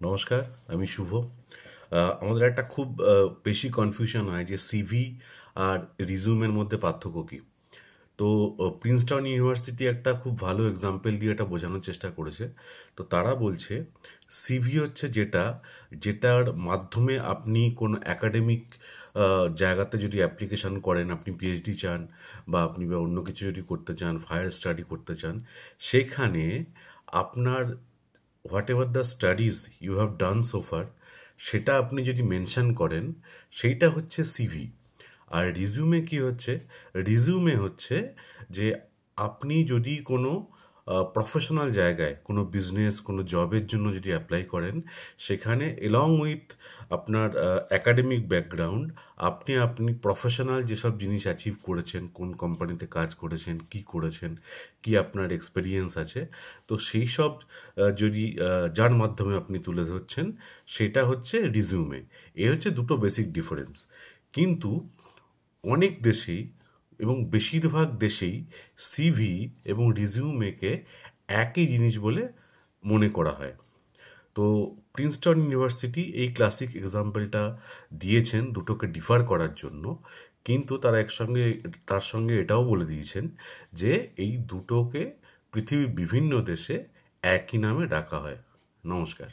নমস্কার, আমি শুভ। আমাদের একটা খুব বেশি কনফিউশন হয় যে সিভি আর রিজিউমের মধ্যে পার্থক্য কী। তো প্রিন্সটন ইউনিভার্সিটি একটা খুব ভালো এক্সাম্পল দিয়ে এটা বোঝানোর চেষ্টা করেছে। তো তারা বলছে সিভি হচ্ছে যেটার মাধ্যমে আপনি কোনো একাডেমিক জায়গাতে যদি অ্যাপ্লিকেশান করেন, আপনি পিএইচডি চান বা আপনি বা অন্য কিছু যদি করতে চান, হায়ার স্টাডি করতে চান, সেখানে আপনার whatever the studies you have done so far সেটা আপনি যদি মেনশন করেন, সেইটা হচ্ছে সিভি। আর রিজিউমে কি হচ্ছে? রিজিউমে হচ্ছে যে আপনি যদি কোনো প্রফেশনাল জায়গায় কোনো বিজনেস কোনো জবের জন্য যদি অ্যাপ্লাই করেন, সেখানে এলং উইথ আপনার একাডেমিক ব্যাকগ্রাউন্ড আপনি প্রফেশনাল যেসব জিনিস অ্যাচিভ করেছেন, কোন কোম্পানিতে কাজ করেছেন, কি আপনার এক্সপেরিয়েন্স আছে, তো সেই সব যদি যার মাধ্যমে আপনি তুলে ধরছেন, সেটা হচ্ছে রিজিউমে। এ হচ্ছে দুটো বেসিক ডিফারেন্স। কিন্তু অনেক দেশেই এবং বেশিরভাগ দেশেই সিভি এবং রিজিউমেকে একই জিনিস বলে মনে করা হয়। তো প্রিন্সটন ইউনিভার্সিটি এই ক্লাসিক এক্সাম্পলটা দিয়েছেন দুটোকে ডিফার করার জন্য, কিন্তু তার সঙ্গে এটাও বলে দিয়েছেন যে এই দুটোকে পৃথিবীর বিভিন্ন দেশে একই নামে ডাকা হয়। নমস্কার।